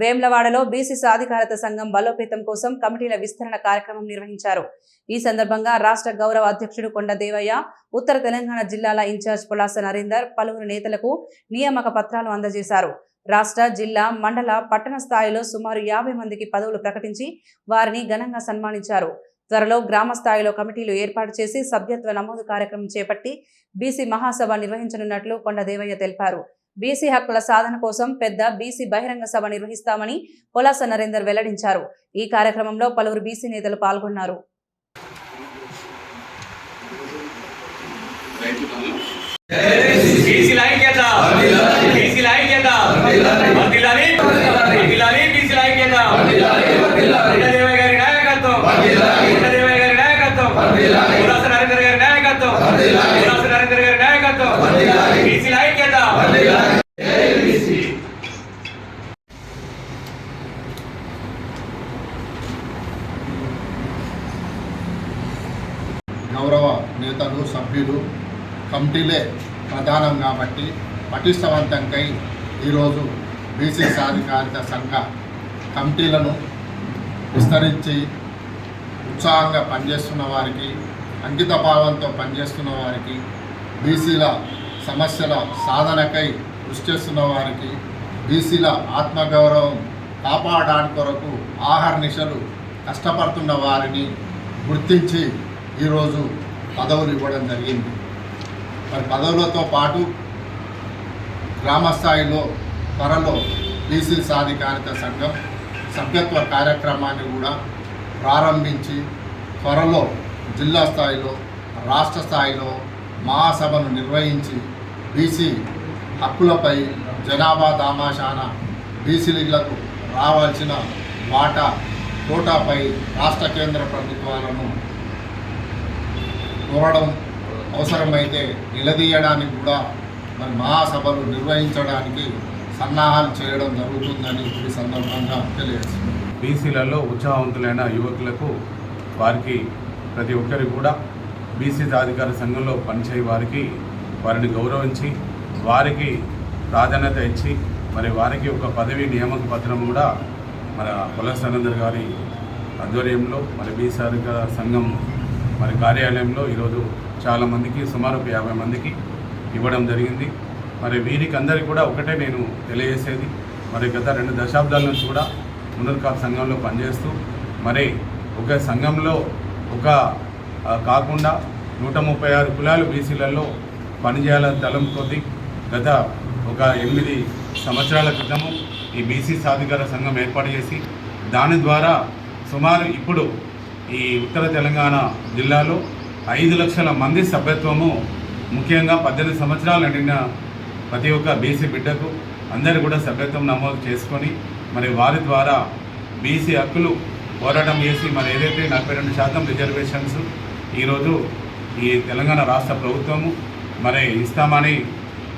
వేమ్లవాడలో BC సాధికారత సంఘం బలోపేతం కోసం కమిటీల విస్తరణ కార్యక్రమం నిర్వహించారు. ఈ సందర్భంగా రాష్ట్ర గౌరవ అధ్యక్షుడు కొండ దేవయ్య, ఉత్తర తెలంగాణ జిల్లాల ఇన్ఛార్జ్ పులాస నరేందర్ పలువురు నేతలకు నియామక పత్రాలు అందజేశారు. రాష్ట్ర, జిల్లా, మండల, పట్టణ స్థాయిలో సుమారు 50 మందికి పదవులు ప్రకటించి వారిని ఘనంగా సన్మానించారు. త్వరలో గ్రామ స్థాయిలో కమిటీలు ఏర్పాటు చేసి సభ్యత్వ నమోదు కార్యక్రమం చేపట్టి బీసీ మహాసభ నిర్వహించనున్నట్లు కొండ దేవయ్య తెలిపారు. బీసీ హక్కుల సాధన కోసం పెద్ద బీసీ బహిరంగ సభ నిర్వహిస్తామని పులాస నరేందర్ వెల్లడించారు. ఈ కార్యక్రమంలో పలువురు బీసీ నేతలు పాల్గొన్నారు. గౌరవ నేతలు, సభ్యులు, కమిటీలే ప్రధానం కాబట్టి పటిష్టవంతంకై ఈరోజు బీసీ సాధికారిత సంఘ కమిటీలను విస్తరించి ఉత్సాహంగా పనిచేస్తున్న వారికి, అంకితభావంతో పనిచేస్తున్న వారికి, బీసీల సమస్యల సాధనకై కృషి చేస్తున్న వారికి, బీసీల ఆత్మగౌరవం కాపాడడానికి కొరకు ఆహర్నిశలు కష్టపడుతున్న వారిని గుర్తించి ఈరోజు పదవులు ఇవ్వడం జరిగింది. మరి పదవులతో పాటు గ్రామస్థాయిలో త్వరలో బీసీ సాధికారిత సంఘం సభ్యత్వ కార్యక్రమాన్ని కూడా ప్రారంభించి త్వరలో జిల్లా స్థాయిలో, రాష్ట్ర స్థాయిలో మహాసభను నిర్వహించి బీసీ హక్కులపై జనాభా దామాషాన బీసీలకు రావాల్సిన వాటా కోటాపై రాష్ట్ర కేంద్ర ప్రభుత్వాలను కోరడం, అవసరమైతే నిలదీయడానికి కూడా మరి మహాసభలు నిర్వహించడానికి సన్నాహాలు చేయడం జరుగుతుందని ఈ సందర్భంగా తెలియజేస్తుంది. బీసీలలో ఉత్సాహవంతులైన యువకులకు, వారికి ప్రతి ఒక్కరికి కూడా బీసీ సాధికార సంఘంలో పనిచేయ వారిని గౌరవించి వారికి ప్రాధాన్యత ఇచ్చి మరి వారికి ఒక పదవి నియామక పత్రం కూడా మన పులాస నరేందర్ గారి ఆధ్వర్యంలో మరి బీసీ సాధికార సంఘం మరి కార్యాలయంలో ఈరోజు చాలామందికి, సుమారు 50 మందికి ఇవ్వడం జరిగింది. మరి వీరికి అందరికీ కూడా ఒకటే నేను తెలియజేసేది, మరి గత 2 దశాబ్దాల నుంచి కూడా మునర్కాప్ సంఘంలో పనిచేస్తూ మరి ఒక సంఘంలో కాకుండా 136 కులాలు బీసీలలో పనిచేయాలని తలంపుతోటి గత ఒక 8 సంవత్సరాల క్రితము ఈ బీసీ సాధికార సంఘం ఏర్పాటు చేసి దాని ద్వారా సుమారు ఇప్పుడు ఈ ఉత్తర తెలంగాణ జిల్లాలో 5 లక్షల మంది సభ్యత్వము, ముఖ్యంగా 18 సంవత్సరాలు నిండిన ప్రతి ఒక్క బీసీ బిడ్డకు అందరూ కూడా సభ్యత్వం నమోదు చేసుకొని మరి వారి ద్వారా బీసీ హక్కులు పోరాటం చేసి మరి ఏదైతే 42% రిజర్వేషన్స్ ఈరోజు ఈ తెలంగాణ రాష్ట్ర ప్రభుత్వము మరి ఇస్తామని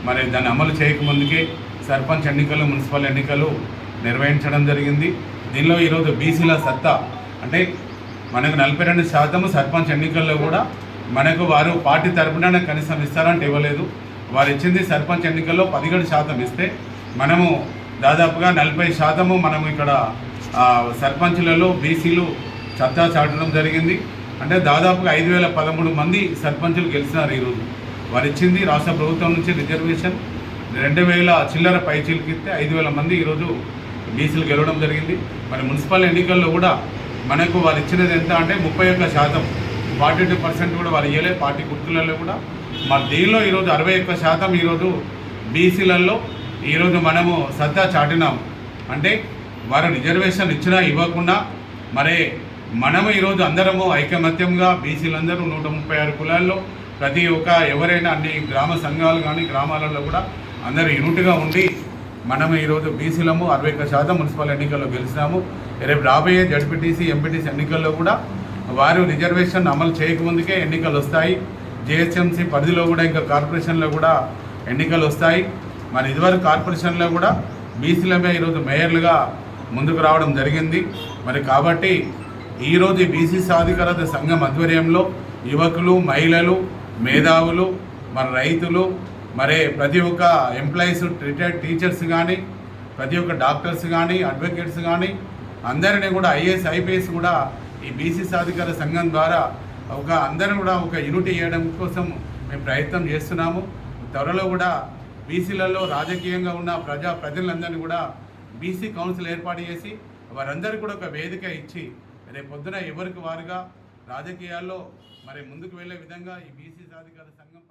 మరి దాన్ని అమలు చేయకముందుకే సర్పంచ్ ఎన్నికలు, మున్సిపల్ ఎన్నికలు నిర్వహించడం జరిగింది. దీనిలో ఈరోజు బీసీల సత్తా అంటే మనకు 42% సర్పంచ్ ఎన్నికల్లో కూడా మనకు వారు పార్టీ తరపున కనీసం ఇస్తారంటే ఇవ్వలేదు. వారు ఇచ్చింది సర్పంచ్ ఎన్నికల్లో 17% ఇస్తే మనము దాదాపుగా 40% మనము ఇక్కడ సర్పంచ్లలో బీసీలు సత్తా చాటడం జరిగింది. అంటే దాదాపుగా 5013 మంది సర్పంచులు గెలిచినారు. ఈరోజు వారు ఇచ్చింది రాష్ట్ర ప్రభుత్వం నుంచి రిజర్వేషన్ 2000 చిల్లర పైచీలకి ఇస్తే 5000 మంది ఈరోజు బీసీలు గెలవడం జరిగింది. మరి మున్సిపల్ ఎన్నికల్లో కూడా మనకు వారు ఇచ్చినది ఎంత అంటే 31%, 42% కూడా వారు ఇవ్వలే పార్టీ గుర్తులలో కూడా. మరి దీనిలో ఈరోజు 61% ఈరోజు బీసీలలో ఈరోజు మనము సత్తా చాటినాం. అంటే వారు రిజర్వేషన్ ఇచ్చినా ఇవ్వకుండా మరి మనము ఈరోజు అందరము ఐకమత్యంగా బీసీలందరూ 136 కులాల్లో ప్రతి ఒక్క ఎవరైనా అన్ని గ్రామ సంఘాలు కానీ గ్రామాలలో కూడా అందరూ యూనిట్గా ఉండి మనము ఈరోజు బీసీలము 61% మున్సిపల్ ఎన్నికల్లో గెలిచినాము. రేపు రాబోయే జడ్పీటీసీ, ఎంపీటీసీ ఎన్నికల్లో కూడా వారు రిజర్వేషన్ అమలు చేయకముందుకే ఎన్నికలు వస్తాయి. జిహెచ్ఎంసీ పరిధిలో కూడా ఇంకా కార్పొరేషన్లో కూడా ఎన్నికలు వస్తాయి. మరి ఇదివరకు కార్పొరేషన్లో కూడా బీసీలమే ఈరోజు మేయర్లుగా ముందుకు రావడం జరిగింది. మరి కాబట్టి ఈరోజు బీసీ సాధికారత సంఘం ఆధ్వర్యంలో యువకులు, మహిళలు, మేధావులు, మరి రైతులు, మరి ప్రతి ఒక్క ఎంప్లాయీస్, రిటైర్డ్ టీచర్స్ కానీ ప్రతి ఒక్క డాక్టర్స్ కానీ అడ్వకేట్స్ కానీ అందరినీ కూడా ఐఏఎస్ ఐపీఎస్ కూడా ఈ బీసీ సాధికార సంఘం ద్వారా అందరిని కూడా ఒక యూనిటీ చేయడం కోసం మేము ప్రయత్నం చేస్తున్నాము. త్వరలో కూడా బీసీలలో రాజకీయంగా ఉన్న ప్రజలందరినీ కూడా బీసీ కౌన్సిల్ ఏర్పాటు చేసి వారందరికీ కూడా ఒక వేదిక ఇచ్చి రేపు పొద్దున ఎవరికి వారుగా రాజకీయాల్లో మరి ముందుకు వెళ్ళే విధంగా ఈ బీసీ సాధికార సంఘం